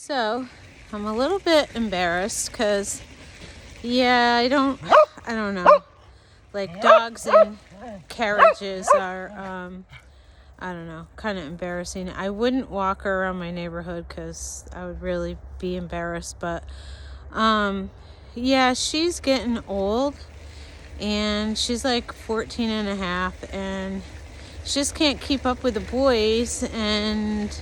So I'm a little bit embarrassed because, yeah, I don't know. Like dogs and carriages are, I don't know, kind of embarrassing. I wouldn't walk her around my neighborhood because I would really be embarrassed. But, yeah, she's getting old and she's like 14 and a half and she just can't keep up with the boys. And,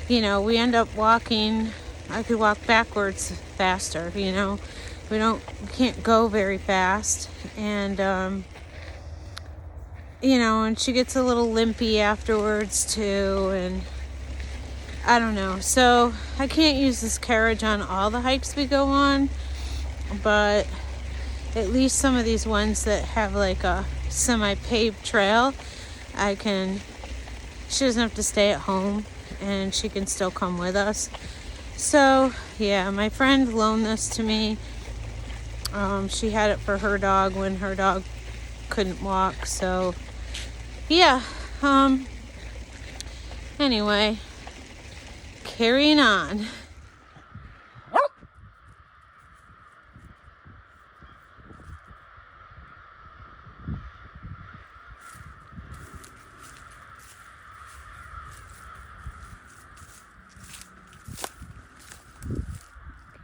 you know, we end up walking. I could walk backwards faster, you know. We can't go very fast. And, you know, and she gets a little limpy afterwards too. And I don't know. So I can't use this carriage on all the hikes we go on. But at least some of these ones that have like a semi-paved trail, she doesn't have to stay at home and she can still come with us. So yeah, my friend loaned this to me. She had it for her dog when her dog couldn't walk. So yeah, anyway, carrying on.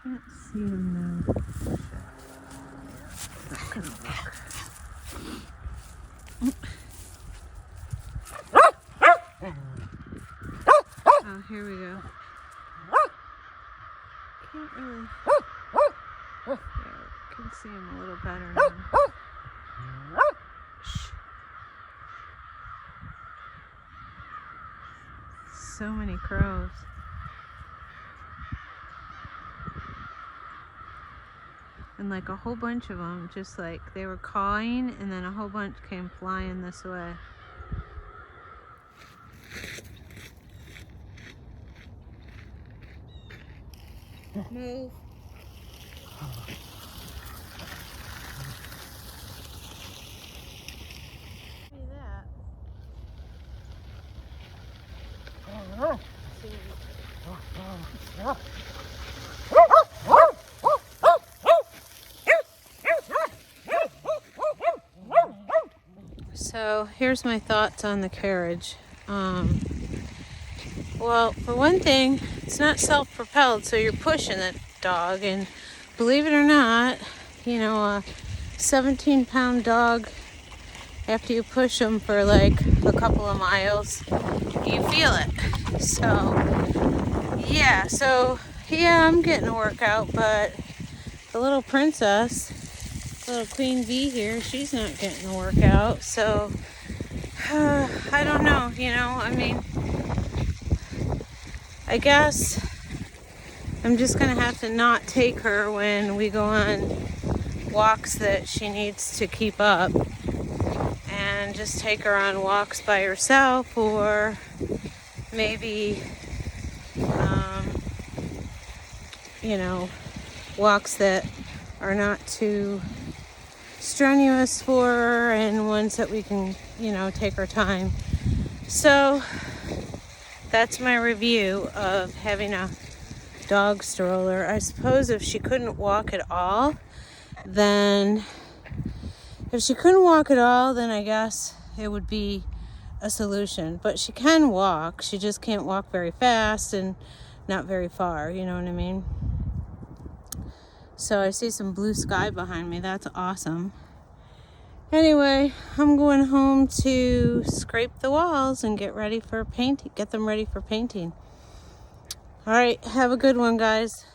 Can't see him now. Not gonna work. Oh, here we go. Can't really. Yeah, can see him a little better now. Shh. So many crows. And like a whole bunch of them, just like they were cawing, and then a whole bunch came flying this way. Move. See that? So here's my thoughts on the carriage. Well, for one thing, it's not self-propelled, so you're pushing the dog. And believe it or not, you know, a 17-pound dog, after you push them for like a couple of miles, you feel it. So yeah, I'm getting a workout, but the little princess, little Queen Bee here, she's not getting a workout. So I don't know, you know, I mean, I guess I'm just gonna have to not take her when we go on walks that she needs to keep up, and just take her on walks by herself, or maybe you know, walks that are not too strenuous for her, and ones that we can, you know, take our time. So that's my review of having a dog stroller. I suppose if she couldn't walk at all, then I guess it would be a solution. But she can walk. She just can't walk very fast and not very far. You know what I mean? So I see some blue sky behind me. That's awesome. Anyway, I'm going home to scrape the walls and get them ready for painting. All right, have a good one, guys.